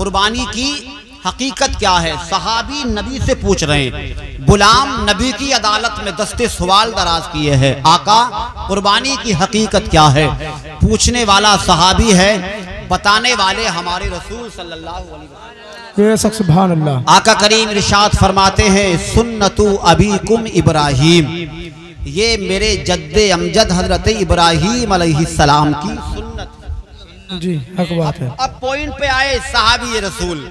कुर्बानी की हकीकत क्या है। सहाबी नबी से पूछ रहे हैं, गुलाम नबी की अदालत में दस्ते सवाल दराज किए हैं, आका कुर्बानी की हकीकत क्या है। पूछने वाला सहाबी है, बताने वाले हमारे रसूल सल्लल्लाहु अलैहि वसल्लम। सुभान अल्लाह। आका करीम इरशाद फरमाते हैं, सुन्नतु अबीकुम इब्राहीम, ये मेरे जद्दे अमजद हजरत इब्राहीम अलैहिस्सलाम की सुन्नत जी, हक बात है। अब पॉइंट पे आए साहबी रसूल,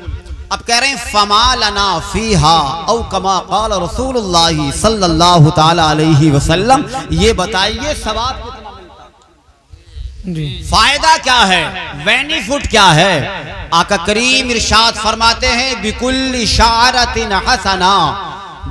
अब कह रहे हैं फमा लना फीहा औ कमा क़ाल रसूलुल्लाह सल्लल्लाहु ताला अलैहि वसल्लम, ये बताइए सवाब कितना मिलता जी, फायदा क्या है, बेनिफिट क्या है। आका करीम इरशाद फरमाते हैं, बिकुल्ली शारतिन हसना,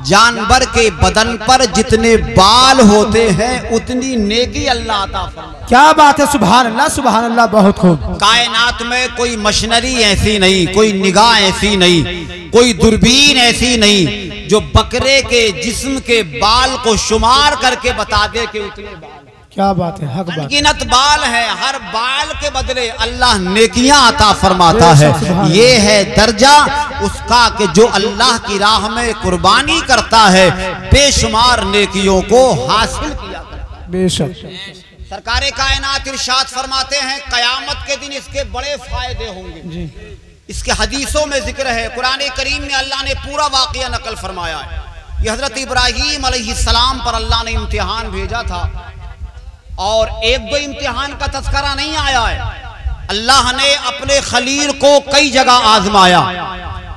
जानवर के बदन पर जितने बाल होते हैं उतनी नेकी अल्लाह अता फरमाता। क्या बात है, सुभान अल्लाह सुभान अल्लाह, बहुत खूब। कायनात में कोई मशीनरी ऐसी नहीं, कोई निगाह ऐसी नहीं, कोई दूरबीन ऐसी नहीं जो बकरे के जिस्म के बाल को शुमार करके बता दे कि उतने बाल। क्या बात है, हक बात। अनगिनत बाल है, हर बाल के बदले अल्लाह नेकियां अता फरमाता है। ये है दर्जा उसका कि जो अल्लाह की राह में कुर्बानी करता है बेशुमार नेकियों को हासिल किया करता है। बेशक। सरकारे कायनात इरशाद फरमाते हैं, कयामत के दिन इसके बड़े फायदे होंगे जी, इसके हदीसों में जिक्र है, कुरान करीम में अल्लाह ने पूरा वाक़या नकल फरमाया है। ये हजरत इब्राहीम अलैहिस्सलाम पर अल्लाह ने इम्तिहान भेजा था और एक दो इम्तिहान का तस्करा नहीं आया है। अल्लाह ने अपने खलील को कई जगह आजमाया।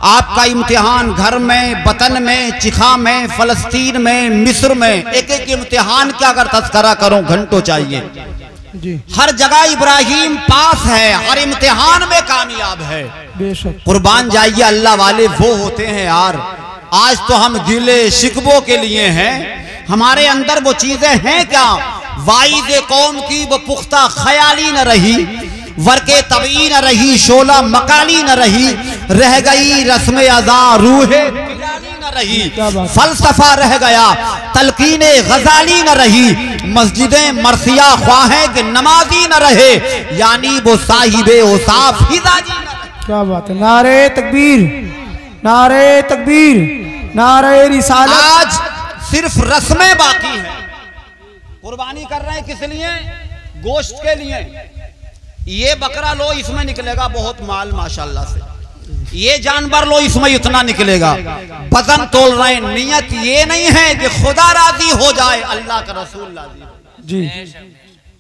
आपका इम्तिहान घर में, वतन में, चिखा में, फलस्तीन में, मिस्र में, एक एक इम्तिहान का अगर तस्करा करो घंटों चाहिए जी। हर जगह इब्राहीम पास है, हर इम्तिहान में कामयाब है। बेशक। कुर्बान जाइए, अल्लाह वाले वो होते हैं यार। आज तो हम गिले शिकवों के लिए हैं, हमारे अंदर वो चीजें हैं क्या। वाइद कौम की वो पुख्ता ख्याली न रही, वर्के तबी न रही, शोला मकाली न रही, रह गई रस्म अज़ा रूहे बिलाली न रही, फलसफा रह गया तलकीने गजाली न रही, मस्जिदें मरसिया ख्वाहें कि नमाजी न रहे, यानी वो साहिबे औसाफ हिजाजी न रहे। क्या बात है, नारे तकबीर, नारे तकबीर, नारे रिसालत। आज सिर्फ रस्में बाकी हैं। कुर्बानी कर रहे हैं किस लिए, गोश्त के लिए। ये बकरा लो इसमें निकलेगा बहुत माल माशाल्लाह से, ये जानवर लो इसमें इतना निकलेगा, वजन तोल रहे हैं। नियत ये नहीं है कि खुदा राजी हो जाए, अल्लाह का रसूल राजी जी।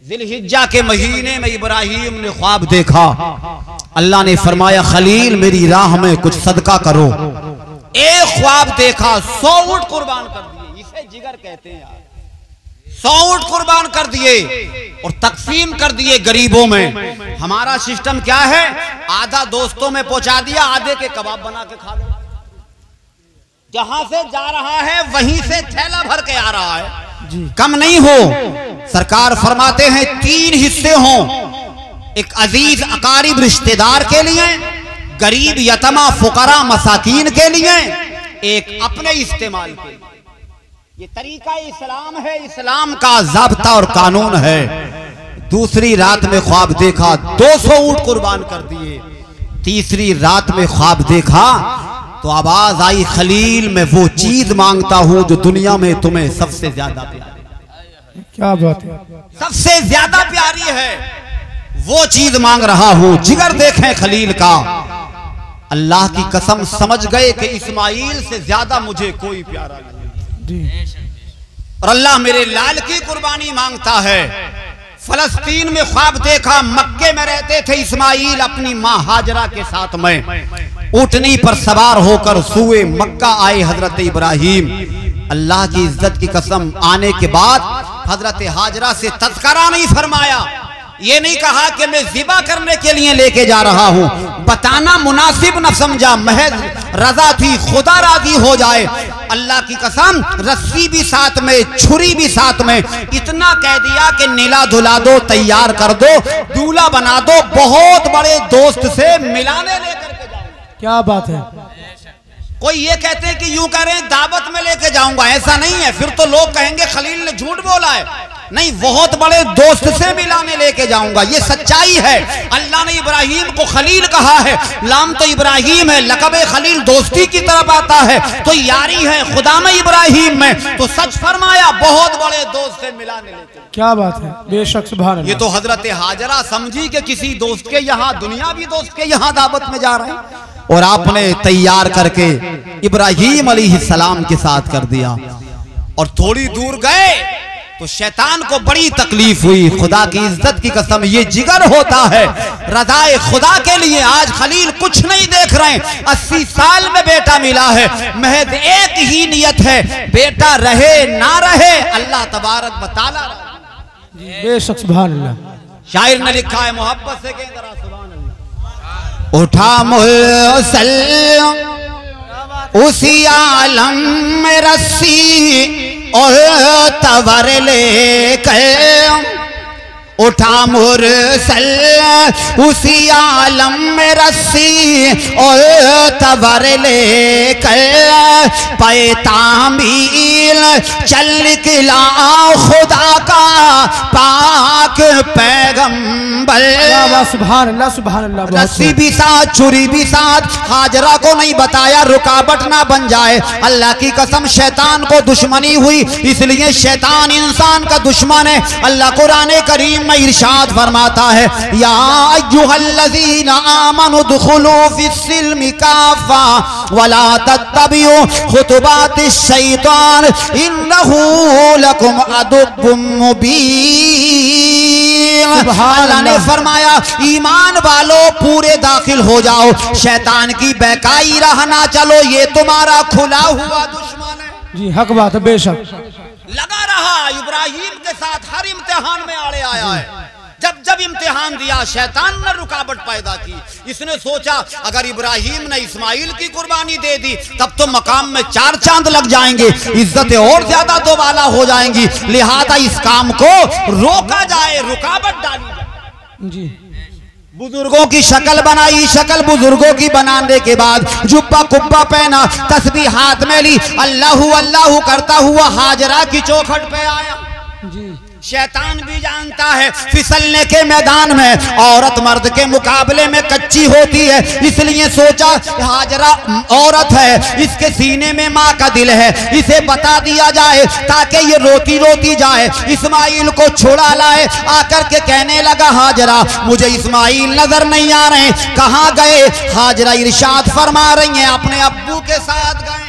जिलहिज्जा के महीने में इब्राहीम ने ख्वाब देखा। अल्लाह ने फरमाया, खलील मेरी राह में कुछ सदका करो। एक ख्वाब देखा, 100 ऊंट कुर्बान कर दिए, इसे जिगर कहते हैं यार। 100 ऊंट कुर्बान कर दिए और तकसीम कर दिए गरीबों में। हमारा सिस्टम क्या है, आधा दोस्तों में पहुंचा दिया, आधे के कबाब बना के खा गए। जहां से जा रहा है वहीं से थैला भर के आ रहा है जी। कम नहीं हो। सरकार फरमाते हैं 3 हिस्से हों, एक अजीज अकारिब रिश्तेदार के लिए, गरीब यतमा फुकरा मसाकीन के लिए, एक अपने इस्तेमाल के लिए। ये तरीका इस्लाम है, इस्लाम का ज़ाब्ता और कानून है। दूसरी रात में ख्वाब देखा, 200 ऊंट कुर्बान कर दिए। तीसरी रात में ख्वाब देखा तो आवाज आई, खलील मैं वो चीज मांगता हूं जो दुनिया में तुम्हें सबसे ज्यादा प्यारी। क्या बात है, सबसे ज्यादा प्यारी है, वो चीज मांग रहा हूं। जिगर देखें खलील का। अल्लाह की कसम समझ गए कि इस्माइल से ज्यादा मुझे कोई प्यारा नहीं जी। और अल्लाह मेरे लाल की कुर्बानी मांगता है। फलस्तीन में ख्वाब देखा, मक्के में रहते थे इस्माइल अपनी मां हाजरा के साथ में। ऊंटनी पर सवार होकर सुए मक्का आए हजरत इब्राहीम। अल्लाह की इज्जत की कसम, आने के बाद हजरत हाजरा से तज़किरा नहीं फरमाया। ये नहीं कहा कि मैं ज़िबा करने के लिए लेके जा रहा हूं, बताना मुनासिब न समझा, महज रजा थी खुदा राजी हो जाए। अल्लाह की कसम, रस्सी भी साथ में, छुरी भी साथ में, इतना कह दिया कि नीला धुला दो, तैयार कर दो, दूल्हा बना दो, बहुत बड़े दोस्त से मिलाने लेकर के जाओ। क्या बात है। कोई ये कहते हैं कि यूं कह रहे हैं दावत में लेके जाऊंगा, ऐसा नहीं है। फिर तो लोग कहेंगे खलील ने झूठ बोला है। नहीं, बहुत बड़े दोस्त से मिलाने लेके जाऊंगा। ये सच्चाई है। अल्लाह ने इब्राहिम को खलील कहा है, नाम तो इब्राहिम है, लक़ब खलील दोस्ती की तरफ आता है, तो यारी है खुदा में इब्राहिम में, तो सच फरमाया बहुत बड़े दोस्त से मिलाने लेके। क्या बात है, बेशक सुभान अल्लाह। ये तो हजरत हाजरा समझी कि किसी दोस्त के यहाँ, दुनियावी दोस्त के यहाँ दावत में जा रहे हैं, और आपने तैयार करके इब्राहिम अलैहिस्सलाम के साथ कर दिया। और थोड़ी दूर गए तो शैतान को बड़ी तकलीफ हुई। खुदा की इज्जत की कसम, ये जिगर होता है रज़ाए खुदा के लिए। आज खलील कुछ नहीं देख रहे, 80 साल में बेटा मिला है, महज एक ही नियत है, बेटा रहे ना रहे अल्लाह तबारक व तआला। बेशक सुभान अल्लाह। शायर ने लिखा है, मोहब्बत से कहें जरा सुभान अल्लाह। उठा मुसल उसी आलम में रस्सी और तवर ले कर, उठा मुरसल उसी आलम में रस्सी और तवर ले कर, पे तामील चल निकला खुदा का पाक पैगंबर। सुभान अल्लाह सुभान अल्लाह। रस्सी भी साथ, छुरी भी साथ, हाजरा को नहीं बताया रुकावट ना बन जाए। अल्लाह की कसम, शैतान को दुश्मनी हुई, इसलिए शैतान इंसान का दुश्मन है। अल्लाह कुरान करीम में इरशाद फरमाता है, या अय्युहल्लज़ीना आमनु दुखुलू फिस्सिल्मि काफ़ा वला तत्तबिउ खुतुबातिश शैतान इन्नहू लकुम अदुव्वुम मुबीन। अल्लाह ने फरमाया, ईमान वालों पूरे दाखिल हो जाओ, शैतान की बेकाई राह ना चलो, ये तुम्हारा खुला हुआ दुश्मन है। जी हक बात है, बेशक। लगा रहा इब्राहिम के साथ, हर इम्तिहान में आड़े आया है। जब जब इम्तिहान दिया, शैतान ने रुकावट पैदा की। इसने सोचा अगर इब्राहिम ने इस्माइल की कुर्बानी दे दी तब तो मकाम में 4 चांद लग जाएंगे, इज्जतें और ज्यादा दोबाला हो जाएंगी, लिहाजा इस काम को रोका जाए, रुकावट डाली जाए। जी बुजुर्गों की शक्ल बनाई, शक्ल बुजुर्गों की बनाने के बाद जुब्बा कुब्बा पहना, तस्बीह हाथ में ली, अल्लाहू अल्लाहू करता हुआ हाजरा की चौखट पे आया। जी शैतान भी जानता है फिसलने के मैदान में औरत मर्द के मुकाबले में कच्ची होती है, इसलिए सोचा हाजरा औरत है, इसके सीने में माँ का दिल है, इसे बता दिया जाए ताकि ये रोती रोती जाए, इस्माइल को छुड़ा लाए। आकर के कहने लगा, हाजरा मुझे इस्माइल नजर नहीं आ रहे, कहाँ गए? हाजरा इरशाद फरमा रही हैं, अपने अब्बू के साथ गए।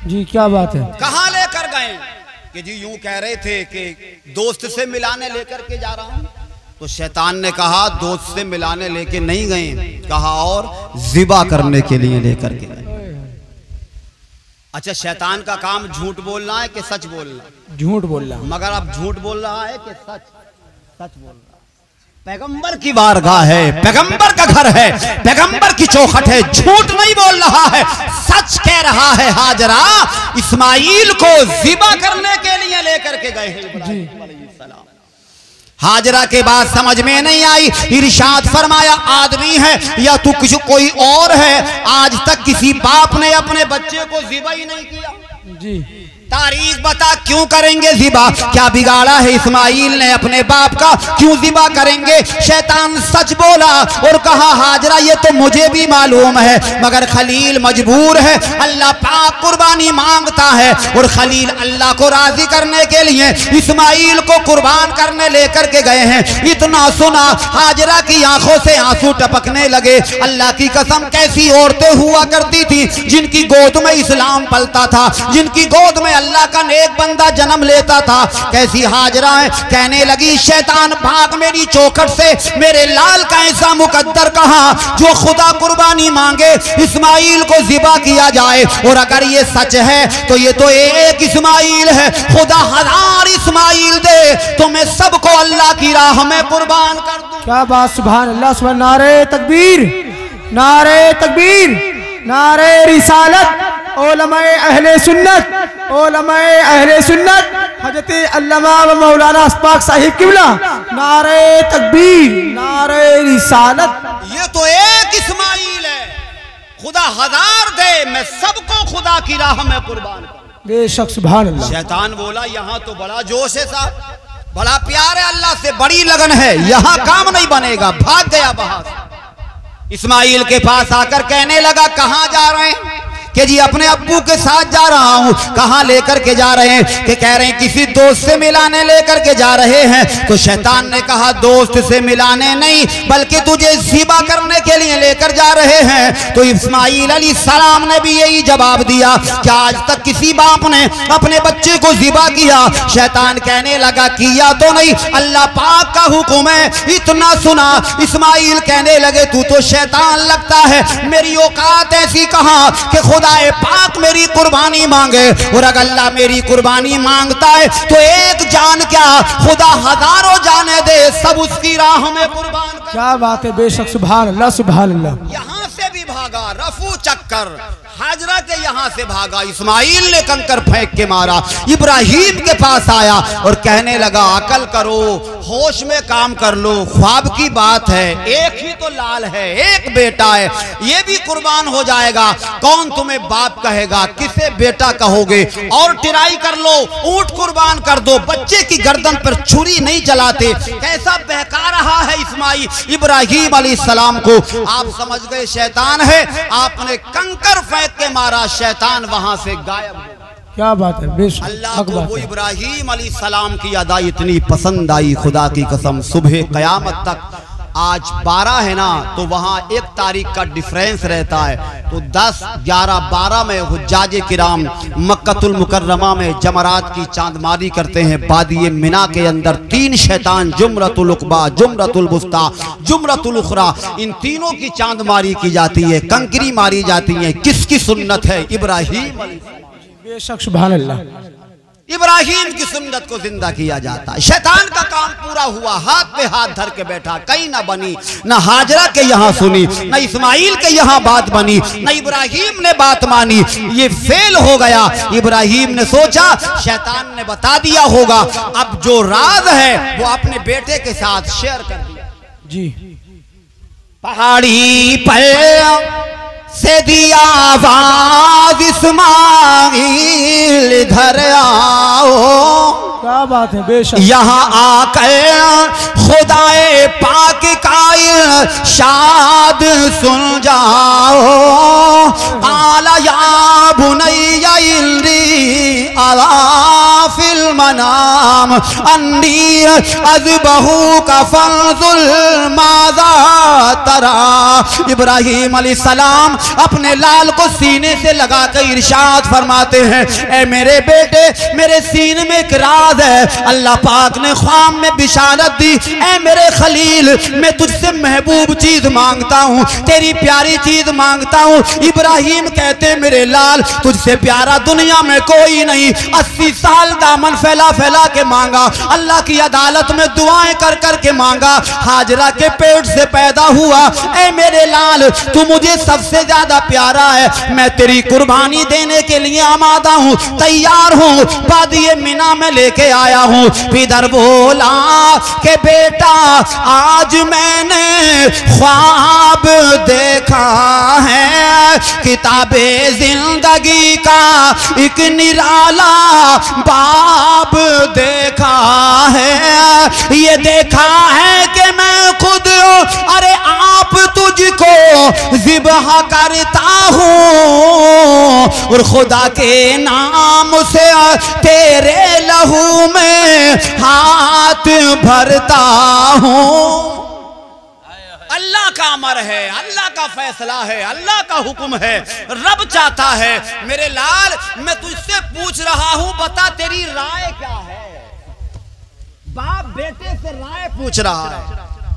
जी क्या बात है, कहाँ लेकर गए? कि जी यूं कह रहे थे कि दोस्त से मिलाने लेकर के जा रहा हूं। तो शैतान ने कहा, दोस्त से मिलाने लेके नहीं गए, कहा और ज़िबा करने के लिए लेकर के गए। अच्छा, शैतान का काम झूठ बोलना है कि सच बोलना? झूठ बोल रहा। मगर अब झूठ बोल रहा है कि सच? सच बोल रहा है। पैगंबर की बारगाह है, पैगंबर का घर है, पैगंबर की चौखट है, झूठ नहीं बोल रहा है, सच कह रहा है। हाजरा इस्माइल को ज़िबा करने के लिए लेकर के गए हैं। हाजरा के बाद समझ में नहीं आई, इरशाद फरमाया, आदमी है या तू किसी कोई और है? आज तक किसी बाप ने अपने बच्चे को ज़िबा ही नहीं किया। जी तारीख बता, क्यों करेंगे ज़िबा? क्या बिगाड़ा है इस्माइल ने अपने बाप का, क्यों ज़िबा करेंगे? शैतान सच बोला और कहा, हाजरा ये तो मुझे भी मालूम है, मगर खलील मजबूर है, अल्लाह पाक कुर्बानी मांगता है, और खलील अल्लाह को राजी करने के लिए इस्माइल को कुर्बान करने लेकर के गए हैं। इतना सुना, हाजरा की आंखों से आंसू टपकने लगे। अल्लाह की कसम, कैसी औरतें हुआ करती थी जिनकी गोद में इस्लाम पलता था, जिनकी गोद में अल्लाह का नेक बंदा जन्म लेता था, कैसी हाजरा है। कहने लगी, शैतान भाग मेरी चौखट से, मेरे लाल का ऐसा मुकद्दर कहा जो खुदा कुर्बानी मांगे इस्माइल को ज़िबा किया जाए, और अगर ये सच है तो ये तो एक इस्माइल है, खुदा 1000 इस्माइल दे तो मैं सबको अल्लाह की राह में कुर्बान कर दूं। क्या बात, सुभान अल्लाह सुभान। नारे तकबीर, नारे तकबीर, नारे रिसालत, उलमाए अहले सुन्नत, उलमाए अहले सुन्नत, हजरत अल्लामा व मौलाना अस्पाक साहिब किबला, नारे तकबीर, नारे रिसालत। ये तो एक इस्माइल है, खुदा 1000 दे मैं सबको खुदा की राह में कुर्बान कर। बेशक सुभान अल्लाह। शैतान बोला, यहाँ तो बड़ा जोश है साहब, बड़ा प्यार है अल्लाह से, बड़ी लगन है, यहाँ काम नहीं बनेगा। भाग गया वहां से। इस्माइल के पास आकर कहने लगा कहाँ जा रहे हैं? कि जी अपने अब्बू के साथ जा रहा हूँ। कहाँ लेकर के जा रहे हैं? कि कह रहे हैं किसी दोस्त से मिलाने लेकर के जा रहे हैं। तो शैतान ने कहा दोस्त से मिलाने नहीं बल्कि तुझे ज़िबा करने के लिए लेकर जा रहे हैं। तो इस्माइल अलैहिस्सलाम ने भी यही जवाब दिया कि आज तक किसी बाप ने अपने बच्चे को ज़िबा किया? शैतान कहने लगा किया तो नहीं, अल्लाह पाक का हुक्म है, इतना सुना। इस्माइल कहने लगे तू तो शैतान लगता है, मेरी औकात ऐसी कहाँ कि खुदाए पाक मेरी कुर्बानी मांगे। और अगर अल्लाह मेरी कुर्बानी मांगता है तो एक जान क्या खुदा हजारों जाने दे, सब उसकी राह में कुर्बान कर। क्या बात है, बेशक सुभान अल्लाह सुभान अल्लाह। यहाँ से भी भागा, रफू चक्कर हाजरा के यहाँ से भागा। इस्माइल ने कंकर फेंक के मारा, इब्राहिम के पास आया और कहने लगा अकल करो, होश में काम कर लो, ख्वाब की बात है, एक ही तो लाल है, एक बेटा है, ये भी कुर्बान हो जाएगा, कौन तुम्हें बाप कहेगा, किसे बेटा कहोगे? और टिराई कर लो, ऊंट कुर्बान कर दो, बच्चे की गर्दन पर छुरी नहीं चलाते। कैसा बहका रहा है इस्माइल इब्राहिम अलैहिस्सलाम को। आप समझ गए शैतान है, आपने कंकर फेंक के मारा, शैतान वहां से गायब। क्या बात है, बेशक अल्लाह को वो इब्राहिम अलैहिस्सलाम की अदा इतनी पसंद आई, खुदा की कसम। सुबह कयामत तक आज 12 है ना, तो वहाँ 1 तारीख का डिफरेंस रहता है। तो 10, 11, 12 में हुज्जाज किराम मक्कतुल मुकर्रमा में जमरात की चांदमारी करते हैं। बादिए मिना के अंदर 3 शैतान, जुमरतुल उक़बा, जुमरतुल वुस्ता, जुमरतुल उखरा, इन तीनों की चांदमारी की जाती है, कंकरी मारी जाती है। किसकी सुन्नत है? इब्राहिम। बेशक सुभान अल्लाह। इब्राहिम की सुन्नत को जिंदा किया जाता है। शैतान का काम पूरा हुआ, हाथ पे हाथ धर के बैठा, कहीं ना बनी, ना हाजरा के यहाँ सुनी, ना इस्माइल के यहाँ बात बनी, ना इब्राहिम ने बात मानी, ये फेल हो गया। इब्राहिम ने सोचा शैतान ने बता दिया होगा, अब जो राज है वो अपने बेटे के साथ शेयर कर दिया। जी पहाड़ी पर से दिया आवाज इस्माइल इधर आओ। क्या बात है, बेशक यहाँ आकर खुदाए पाक का शाद सुन जाओ। आला या बुनैया इल्री अला फिल मनाम अन्नी अज़बहू का फंजुल माज़ा तरा। इब्राहिम अलैहिस्सलाम अपने लाल को सीने से लगा कर इरशाद फरमाते हैं, ए मेरे बेटे, मेरे सीने में एक राज है, अल्लाह पाक ने ख्वाब में बिशारत दी। ए मेरे खलील, मैं तुझसे महबूब चीज मांगता हूँ, तेरी प्यारी चीज मांगता हूँ। इब्राहिम कहते मेरे लाल, तुझसे प्यारा दुनिया में कोई नहीं। 80 साल दामन फैला फैला के मांगा, अल्लाह की अदालत में दुआएं कर कर के मांगा, हाजरा के पेट से पैदा हुआ। ए मेरे लाल, तू मुझे सबसे ज्यादा प्यारा है, मैं तेरी कुर्बानी देने के लिए आमादा हूँ, तैयार हूँ, बादिए मिना में लेके आया हूँ। इधर बोला के बेटा, आज मैंने ख्वाब देखा है, किताबे जिंदगी का एक निराला बाब देखा है। ये देखा है कि मैं खुद, अरे आप तुझको ज़िबह करता हूँ और खुदा के नाम से तेरे लहू में हाथ भरता हूँ। अल्लाह का अमर है, अल्लाह का फैसला है, अल्लाह का हुक्म है, रब चाहता है। मेरे लाल, मैं तुझसे पूछ रहा हूँ, बता तेरी राय क्या है? बाप बेटे से राय पूछ रहा है,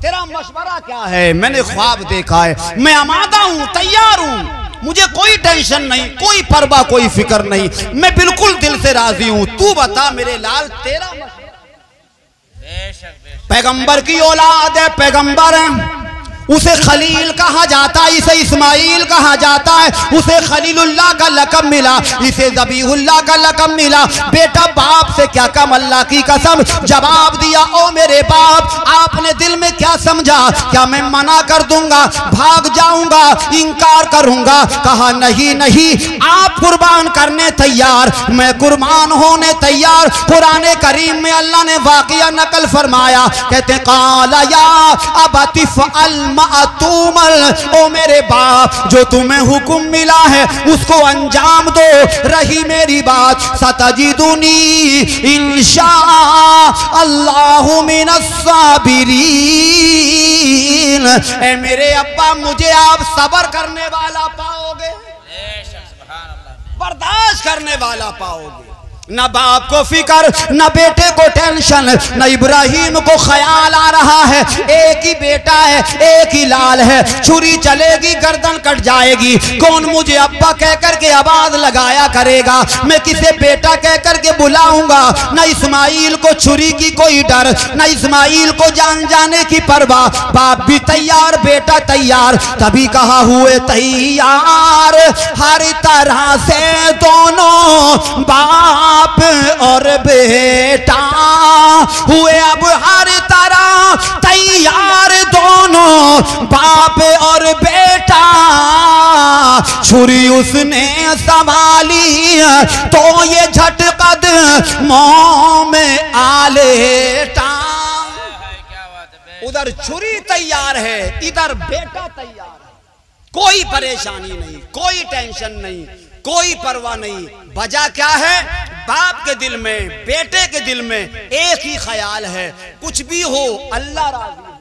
तेरा मशवरा क्या है? मैंने ख्वाब देखा है, मैं आमादा हूँ, तैयार हूँ, मुझे कोई टेंशन नहीं, कोई परवाह, कोई फिक्र नहीं, मैं बिल्कुल दिल से राजी हूँ। तू बता मेरे लाल, तेरा पैगंबर की औलाद है, पैगंबर है, उसे खलील कहा जाता है, इसे इस्माइल कहा जाता है, उसे खलीलुल्लाह का लक़ब मिला, इसे ज़बीहुल्लाह का लक़ब मिला। बेटा बाप से क्या कम, अल्लाह की कसम जवाब दिया, ओ मेरे बाप आपने दिल में क्या समझा, क्या मैं मना कर दूंगा, भाग जाऊंगा, इनकार करूंगा? कहा नहीं नहीं, आप कुर्बान करने तैयार, मैं कुर्बान होने तैयार। कुरान करीम में अल्लाह ने वाक़िया नकल फरमाया, कहते काला या अबती फ़अल मातूमल, ओ मेरे बाप जो तुम्हें हुक्म मिला है उसको अंजाम दो, रही मेरी बात सतजिदुनी इंशा अल्लाहु मिनस साबिरीन। ए मेरे अब्बा मुझे आप सब्र करने वाला पाओगे, बर्दाश्त करने वाला पाओगे। न बाप को फिकर, न बेटे को टेंशन, न इब्राहिम को ख्याल आ रहा है एक ही बेटा है, एक ही लाल है, छुरी चलेगी गर्दन कट जाएगी, कौन मुझे अब्बा कह करके आवाज लगाया करेगा, मैं किसे बेटा कह करके बुलाऊंगा। न इस्माइल को छुरी की कोई डर, न इस्माइल को जान जाने की परवाह। बाप भी तैयार, बेटा तैयार, तभी कहा हुए तैयार हर तरह से दोनों बाप और बेटा हुए अब हर तरह तैयार, दोनों बाप और बेटा। छुरी उसने संभाली तो ये झटकद मुंह में आ लेटा। उधर छुरी तैयार है, इधर बेटा तैयार है, कोई परेशानी नहीं, कोई टेंशन नहीं, कोई परवाह नहीं। वजह क्या है, बाप के दिल में, बेटे के दिल में एक ही ख्याल है, कुछ भी हो अल्लाह राज़ी।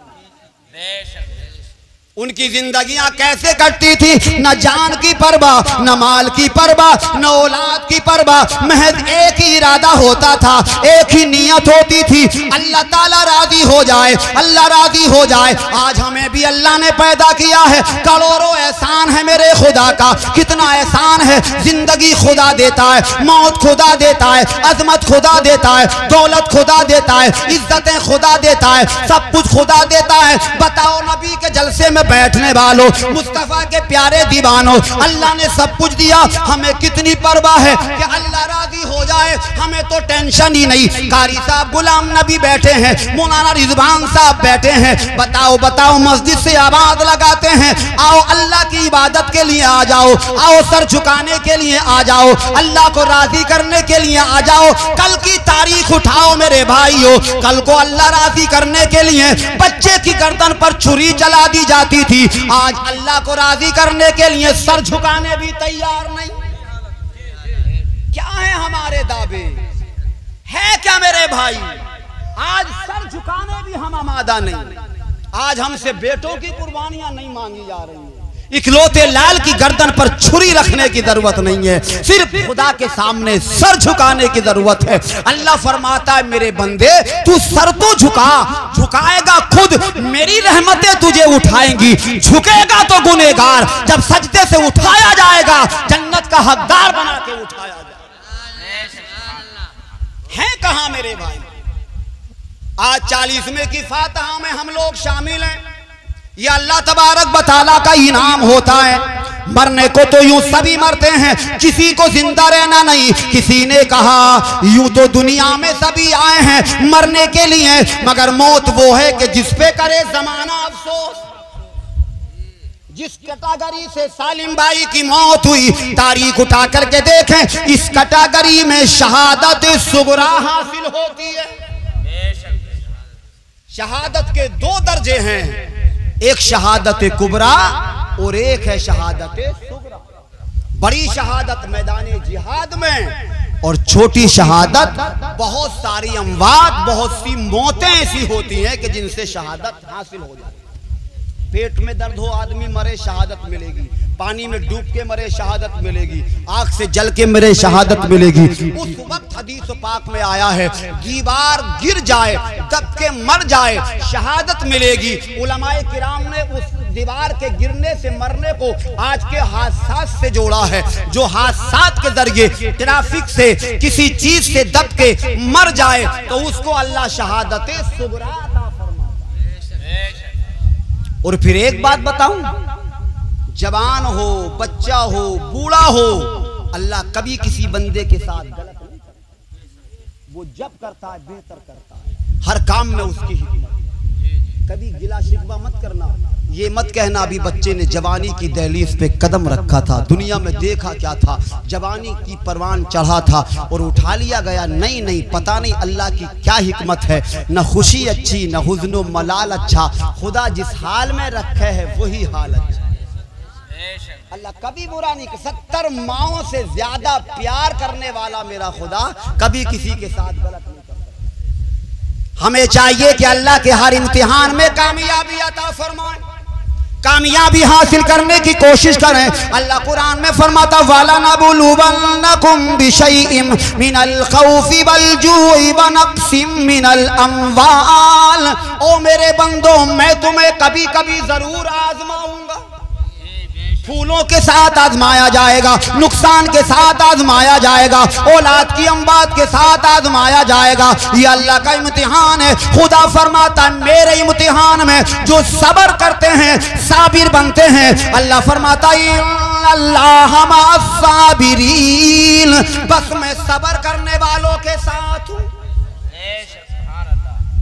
उनकी जिंदगियां कैसे कटती थी, न जान की परवाह, न माल की परवाह, न औलाद की परवाह, महज एक ही इरादा होता था, एक ही नियत होती थी, अल्लाह ताला राजी हो जाए, अल्लाह राजी हो जाए। आज हमें भी अल्लाह ने पैदा किया है, करोड़ों एहसान है मेरे खुदा का, कितना एहसान है। जिंदगी खुदा देता है, मौत खुदा देता है, अजमत खुदा देता है, दौलत खुदा देता है, इज्जतें खुदा देता है, सब कुछ खुदा देता है। बताओ नबी के जलसे में बैठने वालों, मुस्तफा के प्यारे दीवानों, अल्लाह ने सब कुछ दिया, हमें कितनी परवाह है कि अल्लाह राजी हो जाए, हमें तो टेंशन ही नहीं। कारी साहब गुलाम नबी बैठे हैं, मौलाना रिजवान साहब बैठे हैं, बताओ बताओ मस्जिद से आवाज लगाते हैं, आओ अल्लाह की इबादत के लिए आ जाओ, आओ सर झुकाने के लिए आ जाओ, अल्लाह को राजी करने के लिए आ जाओ। कल की तारीख उठाओ मेरे भाइयों, कल को अल्लाह राजी करने के लिए बच्चे की गर्दन पर छुरी चला दी जाती थी, आज अल्लाह को राजी करने के लिए सर झुकाने भी तैयार नहीं। क्या है हमारे दावे, है क्या मेरे भाई? आज सर झुकाने भी हम आमादा नहीं। आज हमसे बेटों की कुर्बानियां नहीं मांगी जा रही है, इकलौते लाल की गर्दन पर छुरी रखने की जरूरत नहीं है, सिर्फ खुदा के सामने सर झुकाने की जरूरत है। अल्लाह फरमाता है मेरे बंदे तू सर तो झुका, झुकाएगा खुद मेरी रहमतें तुझे उठाएंगी, झुकेगा तो गुनहगार, जब सजदे से उठाया जाएगा जन्नत का हकदार बना के उठाया जाएगा। है कहां मेरे भाई? आज 40वें की फातिहा में हम लोग शामिल हैं, ये अल्लाह तबारक व तआला का इनाम होता है। मरने को तो यूं सभी मरते हैं, किसी को जिंदा रहना नहीं। किसी ने कहा यूं तो दुनिया में सभी आए हैं मरने के लिए, मगर मौत वो है कि जिस पे करे जमाना अफसोस। जिस कैटेगरी से सालिम भाई की मौत हुई, तारीख उठा करके देखें, इस कैटेगरी में शहादत सुगरा हासिल होती है। शहादत के 2 दर्जे हैं, एक शहादत कुबरा और एक है शहादत सुगरा। बड़ी शहादत मैदाने जिहाद में, और छोटी शहादत बहुत सारी अमवात, बहुत सी मौतें ऐसी होती हैं कि जिनसे शहादत हासिल हो जाती है। पेट में दर्द हो आदमी मरे, शहादत मिलेगी। पानी में डूब के मरे, शहादत मिलेगी। आग से जल के मरे, शहादत मिलेगी। उस वक्त हदीस पाक में आया है दीवार गिर जाए, दब के मर जाए, शहादत मिलेगी। उलमाए किराम ने उस दीवार के गिरने से मरने को आज के हादसात से जोड़ा है। जो हादसात के जरिए ट्रैफिक से किसी चीज से दब के मर जाए तो उसको अल्लाह शहादत सुगरा अता फरमाता है। और फिर एक बात बताऊं, जवान हो, बच्चा हो, बूढ़ा हो, अल्लाह कभी किसी बंदे के साथ गलत नहीं करता। वो जब करता है बेहतर करता है, हर काम में उसकी हिकमत। कभी गिला शिकवा मत करना, ये मत कहना अभी बच्चे ने जवानी की दहलीज पे कदम रखा था, दुनिया में देखा क्या था, जवानी की परवान चढ़ा था और उठा लिया गया। नहीं नहीं, पता नहीं अल्लाह की क्या हिकमत है। न खुशी अच्छी, न हुज़्न मलाल अच्छा, खुदा जिस हाल में रखे है वही हाल अच्छा। अल्लाह कभी बुरा नहीं, 70 माओं से ज्यादा प्यार करने वाला मेरा खुदा कभी किसी के साथ गलत नहीं करता। हमें चाहिए कि अल्लाह के हर इम्तिहान में कामयाबी अता फरमाए, कामयाबी हासिल करने की कोशिश करें। अल्लाह कुरान में फरमाता वाला नबुलुवन्नकुम बिशैइन मिनल खौफि वल जूइ व नक्सिम मिनल अम्वाल। ओ मेरे बंदो, मैं तुम्हें कभी कभी जरूर आजमाऊंगा। फूलों के साथ आजमाया जाएगा, नुकसान के साथ आजमाया जाएगा, औलाद की अम्बात के साथ आजमाया जाएगा। ये अल्लाह का इम्तिहान है। खुदा फरमाता मेरे इम्तिहान में जो सब्र करते हैं साबिर बनते हैं। अल्लाह फरमाता अल्लाह साबिरीन, बस मैं सब्र करने वालों के साथ हूँ।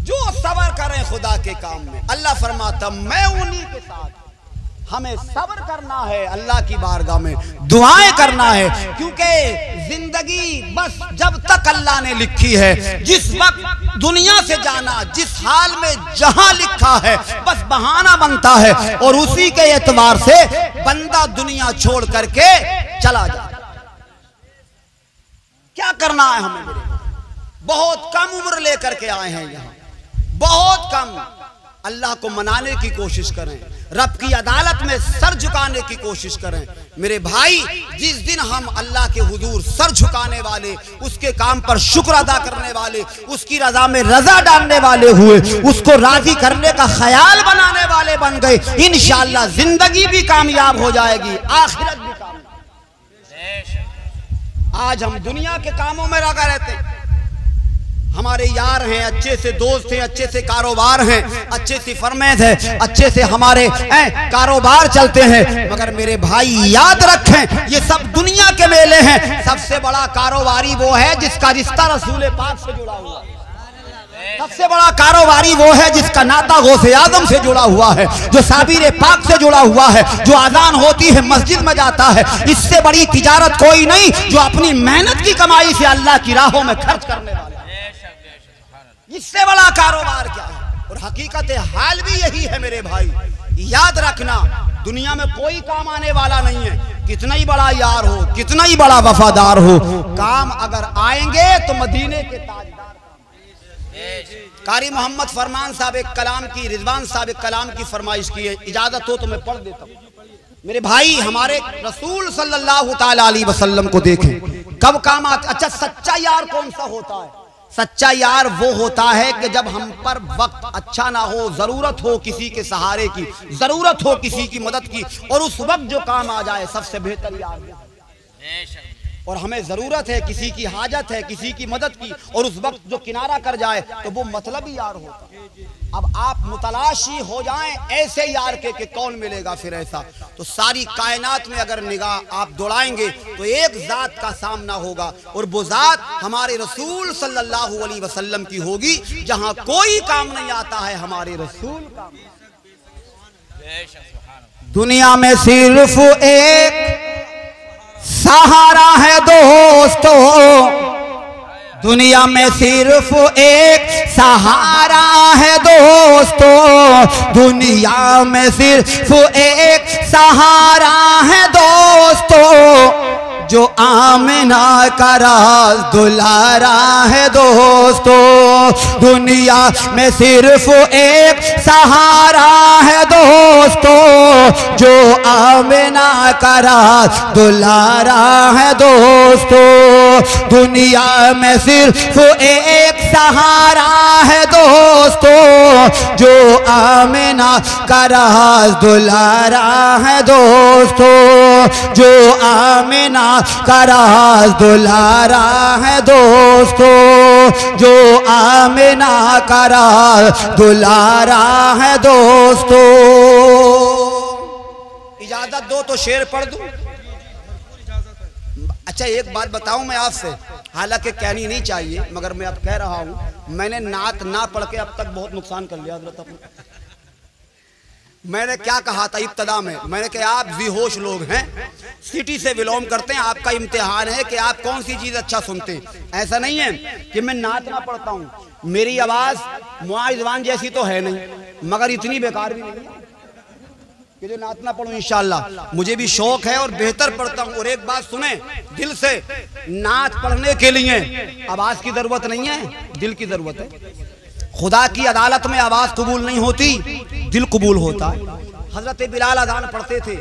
जो सब्र करें खुदा के काम में, अल्लाह फरमाता मैं उन्हीं के साथ। हमें सब्र करना है, अल्लाह की बारगाह में दुआएं करना है, क्योंकि जिंदगी बस जब तक अल्लाह ने लिखी है, जिस वक्त दुनिया से जाना, जिस हाल में जहां लिखा है, बस बहाना बनता है और उसी के एतबार से बंदा दुनिया छोड़ करके चला जाता। क्या करना है हमें? मेरे बहुत कम उम्र लेकर के आए हैं यहाँ, बहुत कम। अल्लाह को मनाने की कोशिश करें, रब की अदालत में सर झुकाने की कोशिश करें। मेरे भाई, जिस दिन हम अल्लाह के हुजूर सर झुकाने वाले, उसके काम पर शुक्र अदा करने वाले, उसकी रजा में रजा डालने वाले हुए, उसको राजी करने का ख्याल बनाने वाले बन गए, इंशाअल्लाह जिंदगी भी कामयाब हो जाएगी, आखिरत भी कामयाब। आज हम दुनिया के कामों में लगा रहते हैं। हमारे यार हैं, अच्छे से दोस्त हैं, अच्छे से कारोबार हैं, अच्छे से फरमेज है, अच्छे से हमारे कारोबार चलते हैं, मगर मेरे भाई याद रखें ये सब दुनिया के मेले हैं। सबसे बड़ा कारोबारी वो है जिसका रिश्ता रसूल पाक से जुड़ा हुआ है। सबसे बड़ा कारोबारी वो है जिसका नाता गौसे आजम से जुड़ा हुआ है, जो साबिर पाक से जुड़ा हुआ है, जो अजान होती है मस्जिद में जाता है। इससे बड़ी तिजारत कोई नहीं जो अपनी मेहनत की कमाई से अल्लाह की राहों में खर्च करने वाला। इससे बड़ा कारोबार क्या है? और हकीकत हाल भी यही है मेरे भाई। याद रखना, दुनिया में कोई काम आने वाला नहीं है, कितना ही बड़ा यार हो, कितना ही बड़ा वफादार हो, काम अगर आएंगे तो मदीने के ताजदार। कारी मोहम्मद फरमान साहब एक कलाम की, रिजवान साहब एक कलाम की फरमाइश की है, इजाजत हो तो मैं पढ़ देता हूँ। मेरे भाई, हमारे रसूल सल्लल्लाहु ताला अलैहि वसल्लम को देखें, कब काम आता। अच्छा, सच्चा यार कौन सा होता है? सच्चा यार वो होता है कि जब हम पर वक्त अच्छा ना हो, जरूरत हो किसी के सहारे की, जरूरत हो किसी की मदद की, और उस वक्त जो काम आ जाए, सबसे बेहतर यार। और हमें जरूरत है, किसी की हाजत है, किसी की मदद की, और उस वक्त जो किनारा कर जाए तो वो मतलबी यार होता। अब आप मुतलाशी हो जाएं ऐसे यार के कौन मिलेगा फिर ऐसा? तो सारी कायनात में अगर निगाह आप दौड़ाएंगे तो एक जात का सामना होगा, और वो जात हमारे रसूल सल्लल्लाहु अलैहि वसल्लम की होगी। जहां कोई काम नहीं आता है, हमारे रसूल का। दुनिया में सिर्फ एक सहारा है दोस्तों, दुनिया में सिर्फ एक सहारा है दोस्तों, दुनिया में सिर्फ एक सहारा है दोस्तों, जो आमिना का राज दुलारा है दोस्तों। दुनिया में सिर्फ एक सहारा है दोस्तों, जो आमिना का राज दुलारा है दोस्तों। दुनिया में सिर्फ एक सहारा है दोस्तों, जो आमिना का राज दुलारा है दोस्तों, जो आमिना का राज दुलारा है दोस्तों, जो आमिना का राज दुलारा है दोस्तों। इजाजत दो तो शेर पढ़ दूं। अच्छा एक बात बताऊं मैं आपसे, हालांकि कहनी नहीं चाहिए मगर मैं अब कह रहा हूं, मैंने नात ना पढ़ के अब तक बहुत नुकसान कर लिया हज़रत अपने। मैंने क्या कहा था इब्तदा में, मैंने कहा आप बेहोश लोग हैं, सिटी से बिलोंग करते हैं, आपका इम्तिहान है कि आप कौन सी चीज़ अच्छा सुनते हैं। ऐसा नहीं है कि मैं नात ना पढ़ता हूँ, मेरी आवाज़ मुआज़वान जैसी तो है नहीं मगर इतनी बेकार भी नहीं है कि जो नात ना पढ़ूं। इंशाअल्लाह मुझे भी शौक है और बेहतर पढ़ता हूँ। और एक बात सुने दिल से, नात पढ़ने के लिए आवाज़ की ज़रूरत नहीं है, दिल की ज़रूरत है। खुदा की अदालत में आवाज़ कबूल नहीं होती, दिल कबूल होता है। हज़रत बिलाल अज़ान पढ़ते थे,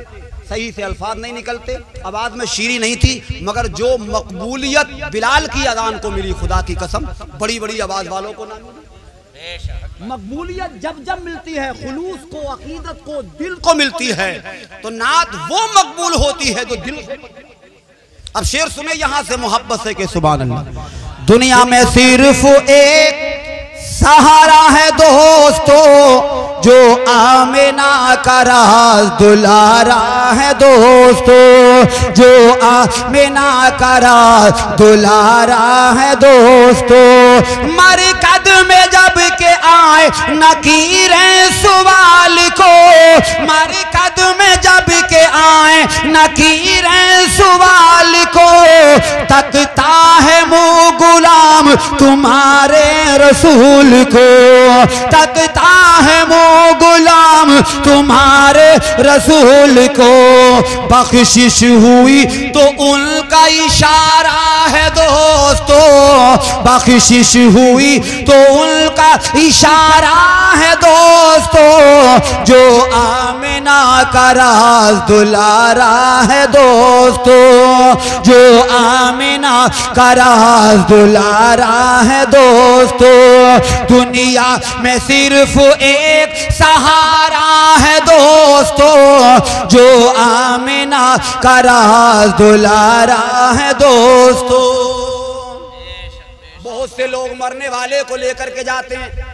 सही से अल्फाज नहीं निकलते, आवाज़ में शीरी नहीं थी, मगर जो मकबूलियत बिलाल की अज़ान को मिली, खुदा की कसम बड़ी बड़ी आवाज़ वालों को ना मिली। मकबूलियत जब जब मिलती है खुलूस को, अकीदत को, दिल को मिलती है, तो नात वो मकबूल होती है जो दिल से। अब शेर सुने यहां से मोहब्बत से कि सुभान अल्लाह। दुनिया में सिर्फ एक सहारा है दोस्तों, जो आमिना का राज दुलारा है दोस्तों, जो आमिना का राज दुलारा है दोस्तों। मरकद में जब के आए नकीरें सवाल को, मरकद में जब के आए नकीरें सवाल को, तकता है मुँह गुलाम तुम्हारे रसूल को, तकता है मुँह गुलाम तुम्हारे रसूल को। बख्शिश हुई तो उनका इशारा है दोस्तों, बख्शिश हुई तो उनका इशारा है दोस्तों, जो आमिना का राज दुलारा है दोस्तों, जो आमिना का राज दुलारा है दोस्तों। दुनिया में सिर्फ एक सहारा है दोस्तों, जो आमिना का राज दुलारा है दोस्तों। बहुत से लोग मरने वाले को लेकर के जाते हैं,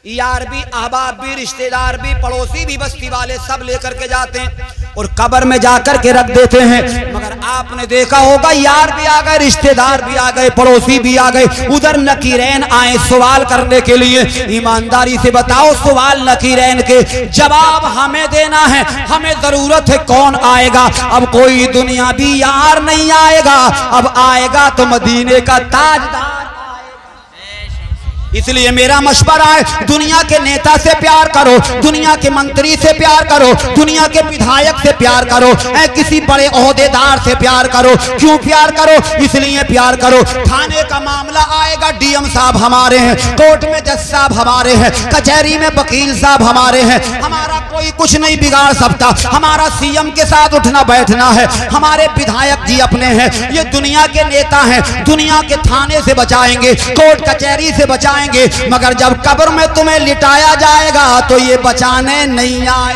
यार भी, अहबाब भी, रिश्तेदार भी, पड़ोसी भी, बस्ती वाले सब लेकर के जाते हैं और कब्र में जाकर के रख देते हैं। मगर आपने देखा होगा यार भी आ गए, रिश्तेदार भी आ गए, पड़ोसी भी आ गए, उधर नकीरैन आए सवाल करने के लिए। ईमानदारी से बताओ, सवाल नकीरैन के जवाब हमें देना है, हमें जरूरत है। कौन आएगा? अब कोई दुनियावी यार नहीं आएगा, अब आएगा तो मदीने का ताजदार। इसलिए मेरा मशवरा है, दुनिया के नेता से प्यार करो, दुनिया के मंत्री से प्यार करो, दुनिया के विधायक से प्यार करो, किसी बड़े ओहदेदार से प्यार करो। क्यों प्यार करो? इसलिए प्यार करो, थाने का मामला आएगा, डीएम साहब हमारे हैं, कोर्ट में जज साहब हमारे हैं, कचहरी में वकील साहब हमारे हैं, हमारा कोई कुछ नहीं बिगाड़ सकता। हमारा सीएम के साथ उठना बैठना है, हमारे विधायक जी अपने हैं, ये दुनिया के नेता हैं, दुनिया के थाने से बचाएंगे, कोर्ट कचहरी से बचाएंगे। मगर जब कब्र में तुम्हें लिटाया जाएगा तो ये बचाने नहीं आए।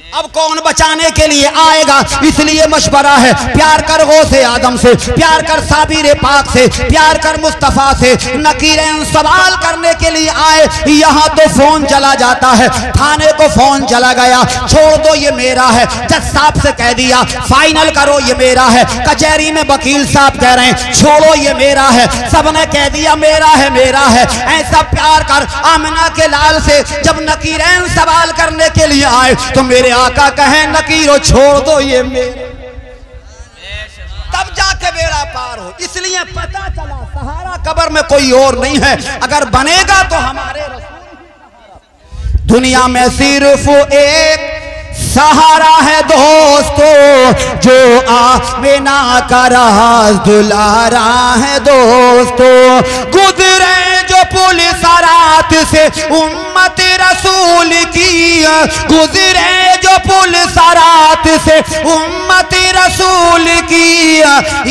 अब कौन बचाने के लिए आएगा? इसलिए मशवरा है, प्यार कर गौसे आदम से, प्यार कर साबिर पाक से, प्यार कर मुस्तफा से। नकीरें सवाल करने के लिए आए, यहाँ तो फोन चला जाता है, थाने को फोन चला गया, छोड़ दो ये मेरा है, जज साहब से कह दिया फाइनल करो ये मेरा है, कचहरी में वकील साहब कह रहे हैं छोड़ो ये मेरा है, सबने कह दिया मेरा है मेरा है। ऐसा प्यार कर आमिना के लाल से। जब नकीरें सवाल करने के लिए आए तो मेरे आका कहें नकीरो छोड़ दो ये मेरे, तब जाके बेड़ा पार हो। इसलिए पता चला सहारा कब्र में कोई और नहीं है, अगर बनेगा तो हमारे रसूल। दुनिया में सिर्फ एक सहारा है दोस्तों, जो आमिना का राज दुलारा है दोस्तों। गुजरे जो पुलिस रात से उम्मत रसूल की, गुजरे जो पुल सरात से उम्मती रसूल की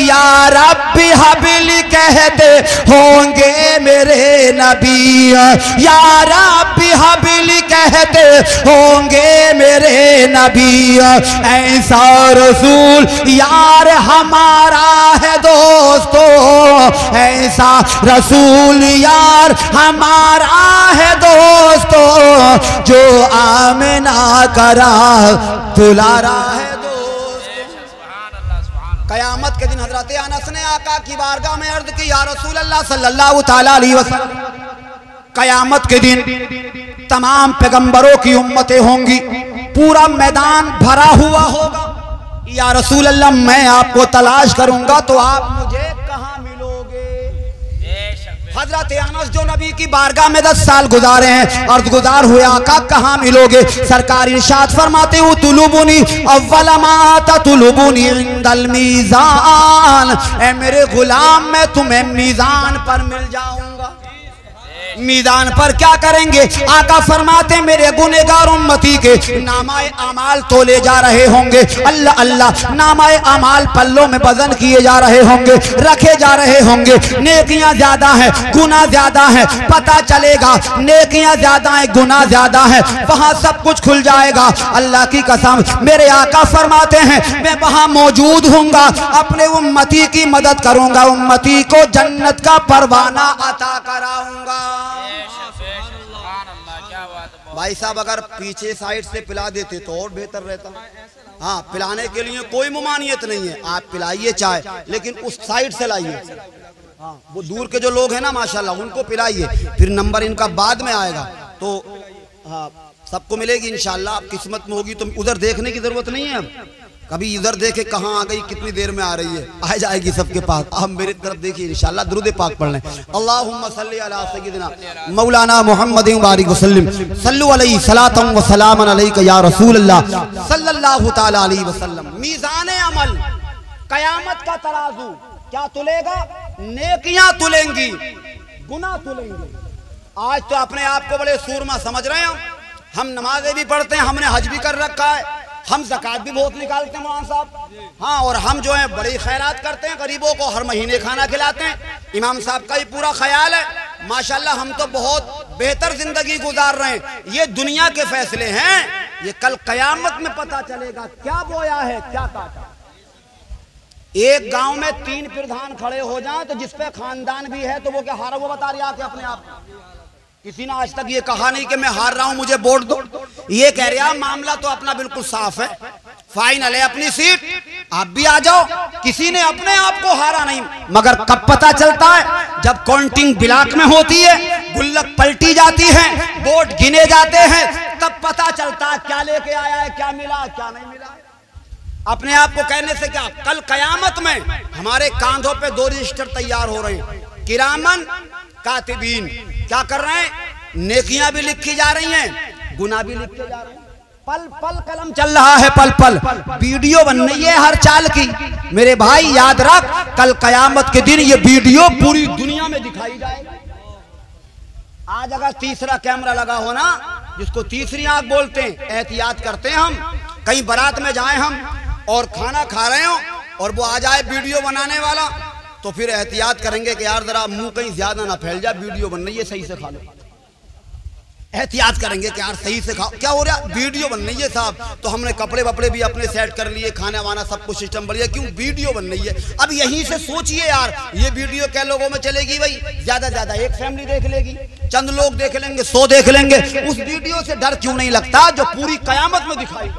या रब्बी हबली कहते होंगे मेरे नबी, या रब्बी हबली कहते होंगे मेरे नबी। ऐसा रसूल यार हमारा है दोस्तों, ऐसा रसूल यार हमारा है दोस्तों, जो आमना करा दुलारा है दोस्तों। कयामत के दिन हजरत अनस ने आका की बारगाह में अर्ज की, या रसूल अल्लाह सल्लल्लाहु तआला अलैहि वसल्लम, कयामत के दिन तमाम पैगंबरों की उम्मतें होंगी, पूरा मैदान भरा हुआ होगा। या रसूल अल्लाह मैं आपको तलाश करूंगा तो आप मुझे कहां मिलोगे? हजरत अनस जो नबी की बारगाह में 10 साल गुजारे हैं, अर्ज गुजार हुए आका कहां मिलोगे? सरकार इरशाद फरमाते हो तुलुबुनी अव्वल मा तुलुबुनी इंदल मीजान, ए मेरे गुलाम मैं तुम्हें मीजान पर मिल जाऊंगा। मीदान पर क्या करेंगे? आका फरमाते मेरे गुनेगार उम्मती के नामाए अमाल तोले जा रहे होंगे। अल्लाह अल्लाह, नामाए अमाल पल्लों में वजन किए जा रहे होंगे, रखे जा रहे होंगे। नेकियां ज्यादा हैं, गुनाह ज्यादा है, पता चलेगा नेकियां ज्यादा है, गुनाह ज्यादा है, वहां सब कुछ खुल जाएगा। अल्लाह की कसम मेरे आका फरमाते हैं मैं वहां मौजूद हूंगा, अपने उम्मती की मदद करूंगा, उम्मती को जन्नत का परवाना अता कराऊंगा। भाई साहब अगर पीछे साइड से पिला देते तो और बेहतर रहता। हाँ, पिलाने के लिए कोई मुमानियत नहीं है, आप पिलाइए चाय, लेकिन उस साइड से लाइए। हाँ, वो दूर के जो लोग हैं ना माशाल्लाह उनको पिलाइए, फिर नंबर इनका बाद में आएगा तो हाँ सबको मिलेगी इंशाल्लाह। आप किस्मत में होगी तो उधर देखने की जरूरत नहीं है, कभी इधर देखे कहाँ आ गई, कितनी देर में आ रही है, आ जाएगी सबके पास। आप मेरी तरफ देखिए इंशाल्लाह, दुरूद पाक पढ़ लें। अल्लाहुम्मा सल्ली अला सय्यिदिना मौलाना मुहम्मद बारिक वसल्लम सल्लु अलैहि सलातम व सलामन अलैका या रसूल अल्लाह सल्लल्लाहु तआला अलैहि वसल्लम। मीज़ान अमल, कयामत का तराजू क्या तुलेगा? नेकियां तुलेंगी, गुनाह तुलेंगे। आज तो अपने आप को बड़े सूरमा समझ रहे हैं हम नमाजें भी पढ़ते हैं, हमने हज भी कर रखा है, हम ज़कात भी बहुत निकालते हैं मौलाना साहब। हाँ, और हम जो है बड़ी खैरात करते हैं, गरीबों को हर महीने खाना खिलाते हैं। इमाम साहब का ही पूरा ख्याल है माशाल्लाह, हम तो बहुत बेहतर जिंदगी गुजार रहे हैं। ये दुनिया के फैसले हैं, ये कल कयामत में पता चलेगा क्या बोया है क्या काटा। एक गांव में 3 प्रधान खड़े हो जाएं तो जिसपे खानदान भी है तो वो क्या हारा? वो बता रही आके अपने आप। किसी ने आज तक ये कहा नहीं कि मैं हार रहा हूं मुझे वोट दो। ये कह रहा मामला तो अपना बिल्कुल साफ है, फाइनल है अपनी सीट, आप भी आ जाओ। किसी ने अपने आप को हारा नहीं, मगर कब पता चलता है? जब काउंटिंग ब्लॉक में होती है, गुल्लक पलटी जाती है, वोट गिने जाते हैं, तब पता चलता है क्या लेके आया है, क्या मिला क्या नहीं मिला। अपने आप को कहने से क्या, कल कयामत में हमारे कांधों पे 2 रजिस्टर तैयार हो रहे हैं, किरामन कातिबीन। क्या कर रहे हैं? नेकियां भी लिखी जा रही हैं, गुनाह भी लिखे जा रहे हैं। पल पल कलम चल रहा है, पल पल वीडियो बन रही है हर चाल की। मेरे भाई याद रख, कल कयामत के दिन ये वीडियो पूरी दुनिया में दिखाई जाएगी। आज अगर तीसरा कैमरा लगा हो ना, जिसको तीसरी आंख बोलते हैं, एहतियात करते हैं हम। कहीं बारात में जाएं हम और खाना खा रहे हो और वो आ जाए वीडियो बनाने वाला, तो फिर एहतियात करेंगे कि यार जरा मुंह कहीं ज्यादा ना फैल जाए, वीडियो बन रही है सही से खा लो। एहतियात करेंगे कि यार सही से खाओ, क्या हो रहा है वीडियो बन रही है साहब। तो हमने कपड़े वपड़े भी अपने सेट कर लिए, खाना वाना सब कुछ सिस्टम बढ़िया, क्यों? वीडियो बन रही है। अब यहीं से सोचिए यार, ये वीडियो क्या लोगों में चलेगी भाई? ज्यादा ज्यादा 1 फैमिली देख लेगी, चंद लोग देख लेंगे, 100 देख लेंगे। उस वीडियो से डर क्यों नहीं लगता जो पूरी कयामत में दिखाई?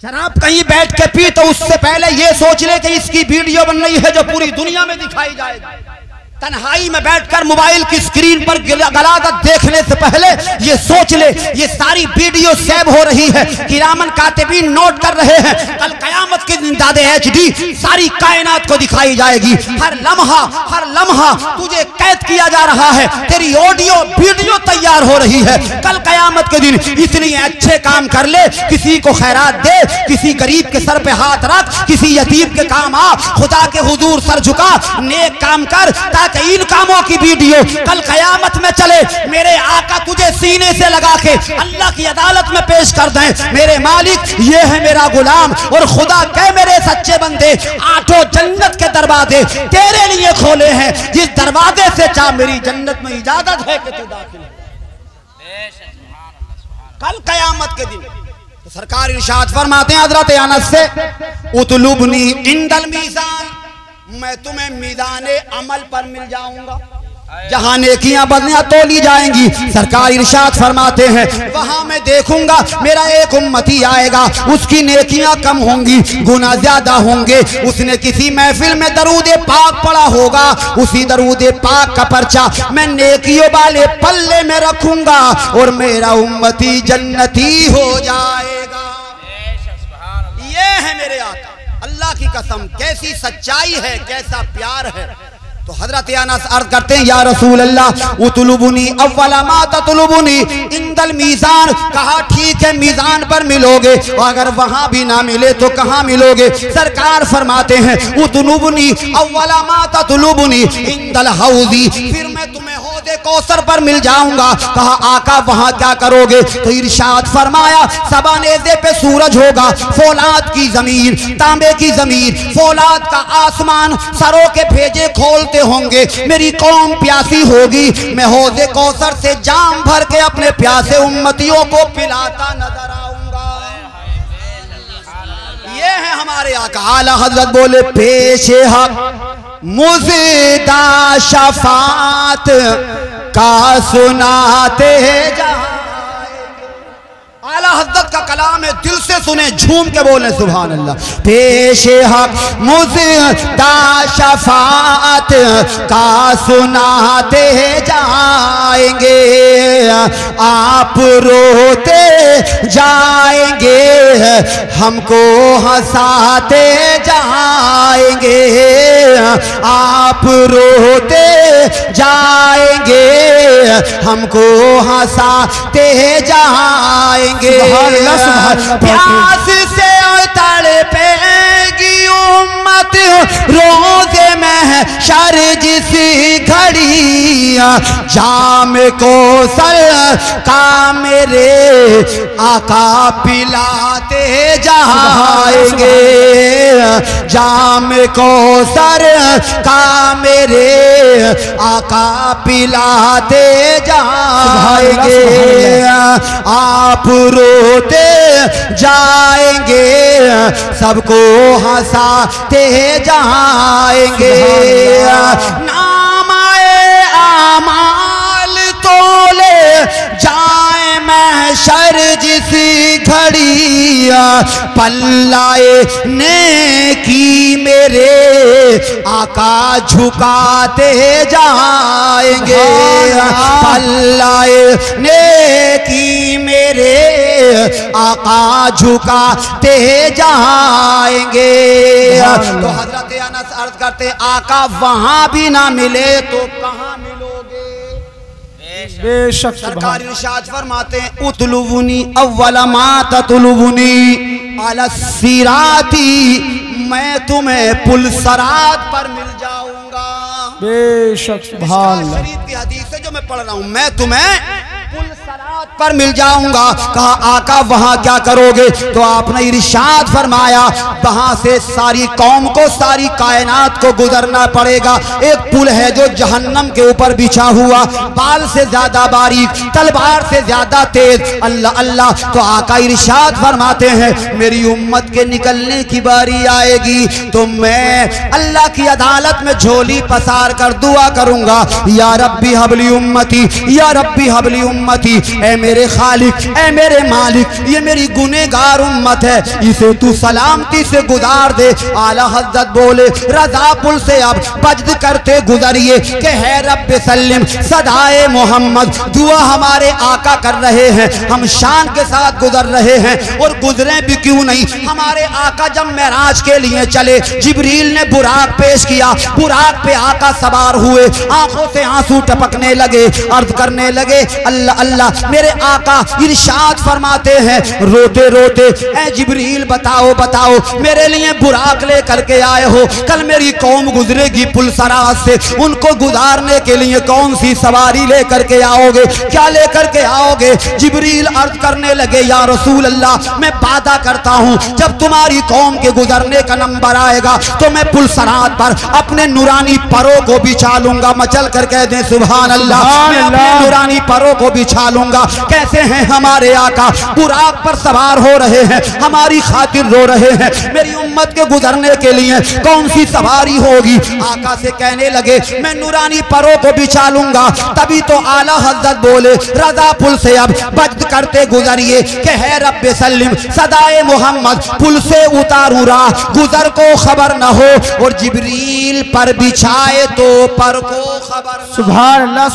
शराब कहीं बैठ के पी तो उससे पहले ये सोच ले कि इसकी वीडियो बन रही है जो पूरी दुनिया में दिखाई जाएगी। तन्हाई में बैठकर मोबाइल की स्क्रीन पर गलादत देखने से पहले ये सोच ले ये सारी वीडियो सेव हो रही है, किरामन कातिबीन नोट कर रहे हैं। कल कयामत के दिन मिजाज HD सारी कायनात को दिखाई जाएगी। हर लम्हा तुझे कैद किया जा रहा है, तेरी ऑडियो वीडियो तैयार हो रही है। कल कयामत के दिन इतने अच्छे काम कर ले, किसी को खैरात दे, किसी गरीब के सर पे हाथ रख, किसी यतीम के काम आ, खुदा के हुजूर सर झुका, नेक काम कर, ताकि इन कामों की वीडियो कल कयामत में चले। मेरे आका तुझे सीने से लगा के अल्लाह की अदालत में पेश कर दें, मेरे मालिक ये है मेरा गुलाम, और खुदा कह मेरे सच्चे बंदे आठों जन्नत के दरवाजे तेरे लिए खोले हैं, जिस दरवाजे से चाह मेरी जन्नत में इजाजत है कि तू दाखिल हो। कल कयामत के दिन तो सरकार इरशाद फरमाते हैं हजरत अनस से, उतलुबनी इंदल मीज़ान, मैं तुम्हें मीज़ाने अमल पर मिल जाऊंगा, जहां नेकियां बदलियां तोली जाएंगी। सरकार इरशाद फरमाते हैं वहां मैं देखूंगा मेरा एक उम्मती आएगा, उसकी नेकियां कम होंगी, गुनाह ज्यादा होंगे। उसने किसी महफिल में दरूद पाक पढ़ा होगा, उसी दरूद पाक का पर्चा मैं नेकियों वाले पल्ले में रखूंगा और मेरा उम्मती जन्नती हो जाएगा। ये है मेरे आका, अल्लाह की कसम कैसी सच्चाई है, कैसा प्यार है। तो हजरत अनस अर्ज करते हैं या रसूल अल्लाह उतलुबुनी अव्वला मा ततलुबुनी इंदल मीज़ान, कहा ठीक है मीज़ान पर मिलोगे, और अगर वहां भी ना मिले तो कहां मिलोगे? सरकार फरमाते हैं उतलुबुनी अव्वला मा ततलुबुनी इंदल हौज़ी, फिर मैं तुम्हें हौज़े कौसर पर मिल जाऊंगा। कहा आका वहां क्या करोगे? तो इरशाद फरमाया सबनेज़े पे सूरज होगा, फौलाद की जमीन, तांबे की जमीन, फौलाद का आसमान, सरों के भेजे खोलते होंगे, मेरी कौम प्यासी होगी, मैं हौज़े कौसर से जाम भर के अपने प्यासे उम्मतियों को पिलाता नजर आऊंगा। ये है हमारे आका। आला हजरत बोले पेशे हक मुज़दा शफात का सुनाते जा। आला हज़रत का कलाम है, दिल से सुने, झूम के बोले सुभान अल्लाह। पेशे हक मुज़दा शफात का सुनाते जाएंगे, आप रोते जाएंगे, हमको हंसाते जाएंगे, आप रोते जाएंगे, हमको हंसाते जाएंगे। प्यास से तड़पेगी उम्मत रोज़े महशर जिस घड़ी, जाम को सर का मेरे आका पिलाते जाएंगे, जाम को सर का मेरे आका पिलाते जाएंगे, आप रोते जाएंगे, सबको हंसाते जाएंगे। नामाए आमाल तोले जाए महशर जिस घड़ी, पल्लाए नेकी मेरे आका झुकाते जाएंगे, पल्लाए नेकी मेरे आका झुकाते जाएंगे। तो हजरत अनस अर्ज करते आका वहां भी ना मिले तो कहां मिलोगे? बेशक। सरकार इरशाद फरमाते हैं उतलुबुनी अव्वला मा ततलुबुनी अला सिराती, मैं तुम्हें पुल सरात पर मिल जाऊंगा। बेशक सुभान अल्लाह। शरीफ की हदीस है जो मैं पढ़ रहा हूं, मैं तुम्हें पुल सरात पर मिल जाऊंगा। कहा आका वहां क्या करोगे? तो आपने इरशाद फरमाया वहां से सारी कौम को, सारी कायनात को गुजरना पड़ेगा। एक पुल है जो जहन्नम के ऊपर बिछा हुआ, बाल से ज्यादा बारीक, तलवार से ज्यादा तेज। अल्लाह अल्लाह। तो आका इरशाद फरमाते हैं मेरी उम्मत के निकलने की बारी आएगी तो मैं अल्लाह की अदालत में झोली पसार कर दुआ करूंगा, या रब्बी हबली उम्मती, या रब्बी हबली उम्मती, ऐ मेरे खालिक, ऐ मेरे मालिक, ये मेरी गुनेगार उम्मत है, इसे तू सलामती से गुजार दे। आला हज़रत बोले रजा पुल से अब बजद करते गुजरिए कि है रब्बे सल्लिम सदाए मोहम्मद। दुआ हमारे आका कर रहे हैं, हम शान के साथ गुजर रहे हैं, और गुजरे भी क्यों नहीं। हमारे आका जब मेराज के लिए चले, जिब्रील ने बुराक पेश किया, बुराक पे आका सवार हुए, आंखों से आंसू टपकने लगे, अर्ज करने लगे अल्लाह अल्लाह। मेरे आका इरशाद फरमाते हैं रोते रोते, ऐ जिब्रील बताओ बताओ मेरे लिए बुराक ले करके आए हो, कल मेरी कौम गुजरेगी पुल सराज से, उनको गुजारने के लिए कौन सी सवारी लेकर के आओगे, क्या लेकर के आओगे। जिब्रील अर्ज करने लगे या रसूल अल्लाह, मैं वादा करता हूं जब तुम्हारी कौम के गुजरने का नंबर आएगा तो मैं पुल सराज पर अपने नूरानी परों को बिछा लूंगा। मचल कर कह दें सुभान अल्लाह। मैं अपने नूरानी परों को बिछा लूंगा। कैसे हैं हमारे आका, बुराक पर सवार हो रहे हैं, हमारी खातिर रो रहे हैं, मेरी उम्मत के गुजरने के लिए कौन सी सवारी होगी। आका से कहने लगे मैं नूरानी परों को बिछा लूंगा। तभी तो आला हज़रत बोले रजा पुल से अब बजद करते गुजरिए कि है रब्बे सल्लिम सदाए मोहम्मद। पुल से उतारू राह गुजर को खबर न हो, और जिब्रील पर बिछाए तो पर को खबर। सुभान अल्लाह।